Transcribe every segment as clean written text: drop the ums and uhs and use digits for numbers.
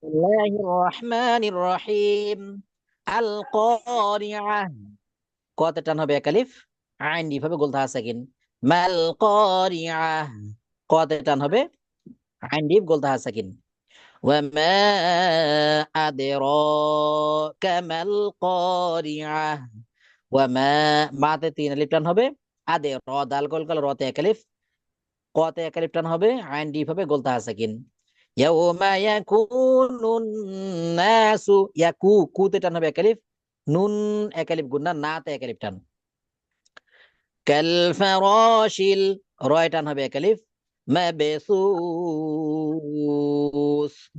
বিসমিল্লাহির রহমানির রহিম। আল কারিআহ। কতে টান হবে এক আলিফ, আইন এভাবে গোলতা সাকিন। মাল কারিআহ। কতে টান হবে, আইন ডিপ গোলতা সাকিন। ওয়া মা আদরাকা মাল কারিআহ। ওয়া মা, মাতে তিন আলিফ টান হবে। দাল গোল কাল রতে এক আলিফ, কতে এক আলিফ টান হবে, আইন ডিপ হবে গোলতা সাকিন। ইয়াউমা ইয়াকুনুন নাসু। কুতে টান হবে এক আলিফ, নুন এক আলিফ গুন্না, নাতে এক আলিফ টান। কাল ফারাশিল, রয় টান হবে এক আলিফ। মাবসুস,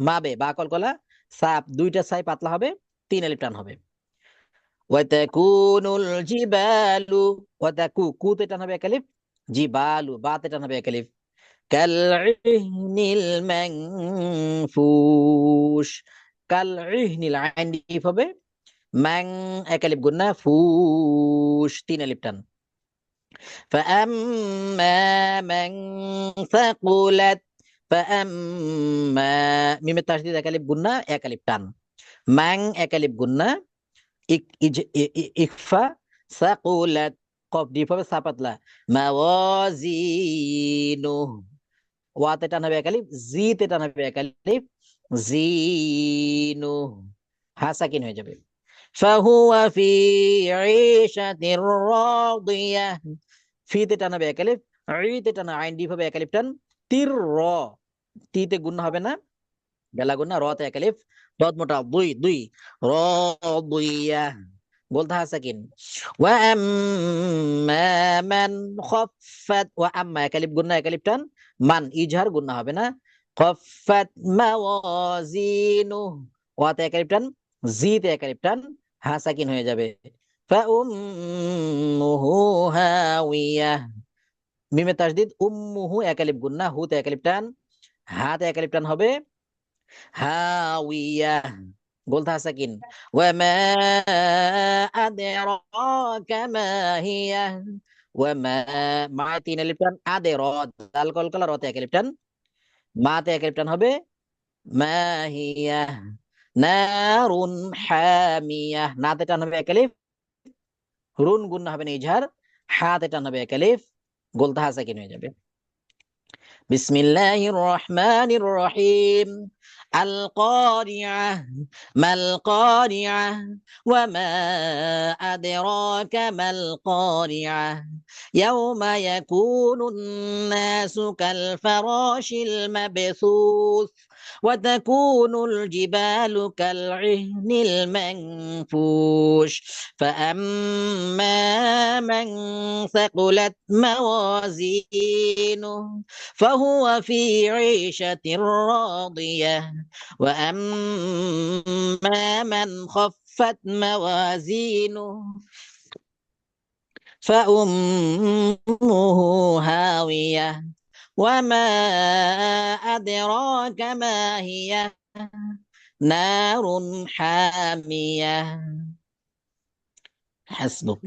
মাবে বা কলকলা, সাপ দুইটা সাই পাতলা হবে, তিন আলিফ টান হবে। ওয়াতাকুনুল জিবালু, কুতে টান হবে এক আলিফ, জিবালু বাতে টান হবে এক আলিফ। কালইহনিল মানফুশ। কালইহনিল, আইন ডিপ হবে, ম্যাং এক আলিফ গুন্না, ফুশ তিন আলিফ টান। فأما من ثقلت। فأما, মিমের তাসদিদ এক আলিফ গুন্না, এক আলিফ টান। ম্যাং এক আলিফ গুন্না, ইকফা। সাকুলাত, কফ ডিপ হবে সাপাতলা। মাওয়াজিনু, ওয়াতে টান হবে এক আলিফ, জিতে টান হবে এক আলিফ, জিনু, হা সাকিন হয়ে যাবে। ফাহুয়া ফি ঈশাতির রাদিয়াহ। ফিতে টান হবে এক আলিফ, ঈতে টান আইন ডিপ হবে এক আলিফ টান। তির র, তিতে গুণ হবে না, বেলা গুণ না, রতে এক আলিফ, দত মোটা দুই দুই, রাদিয়াহ বলতে হা সাকিন। ওয়া আম্মা মান খাফফাত। ওয়া আম্মা এক আলিফ গুন্না, এক আলিফ টান। মান ইজহার গুন্না হবে না। খাফফাত মাওয়াজিনু, ওয়াতে এক আলিফ টান, জিতে এক আলিফ টান, হা সাকিন হয়ে যাবে। ফাউম্মুহু হাওিয়াহ। মিমে তাসদিদ উম্মুহু এক আলিফ গুন্না, হুতে এক আলিফ টান, হাতে এক আলিফ টান হবে, হাওিয়াহ বলতে হা সাকিন। ওয়া মা আদরাকা মা হিয়া। ওয়া মা, মা তিন আলিফ টান, দাল কলকলা রতে এক আলিফ টান, মাতে এক আলিফ টান হবে, মা হিয়া নারুন হামিয়াহ। নাতে টান হবে এক আলিফ, রুন গুণ হবে না ইজহার, হাতে টান হবে এক আলিফ, গোলতা হা সাকিন হয়ে যাবে। বিসমিল্লাহির রহমানির রহিম। আল কারিআহ। মাল কারিআহ। ওয়া মা আদরাকা মাল কারিআহ। ইয়াউমা ইয়াকুনুন নাসু কাল ফারাশিল মাবসুস। وتكون الجبال كالعهن المنفوش. فأما من ثقلت موازينه فهو في عيشة راضية. وأما من خفت موازينه فأمه هاوية. وما أدراك ما هي. نار حامية. حسبك.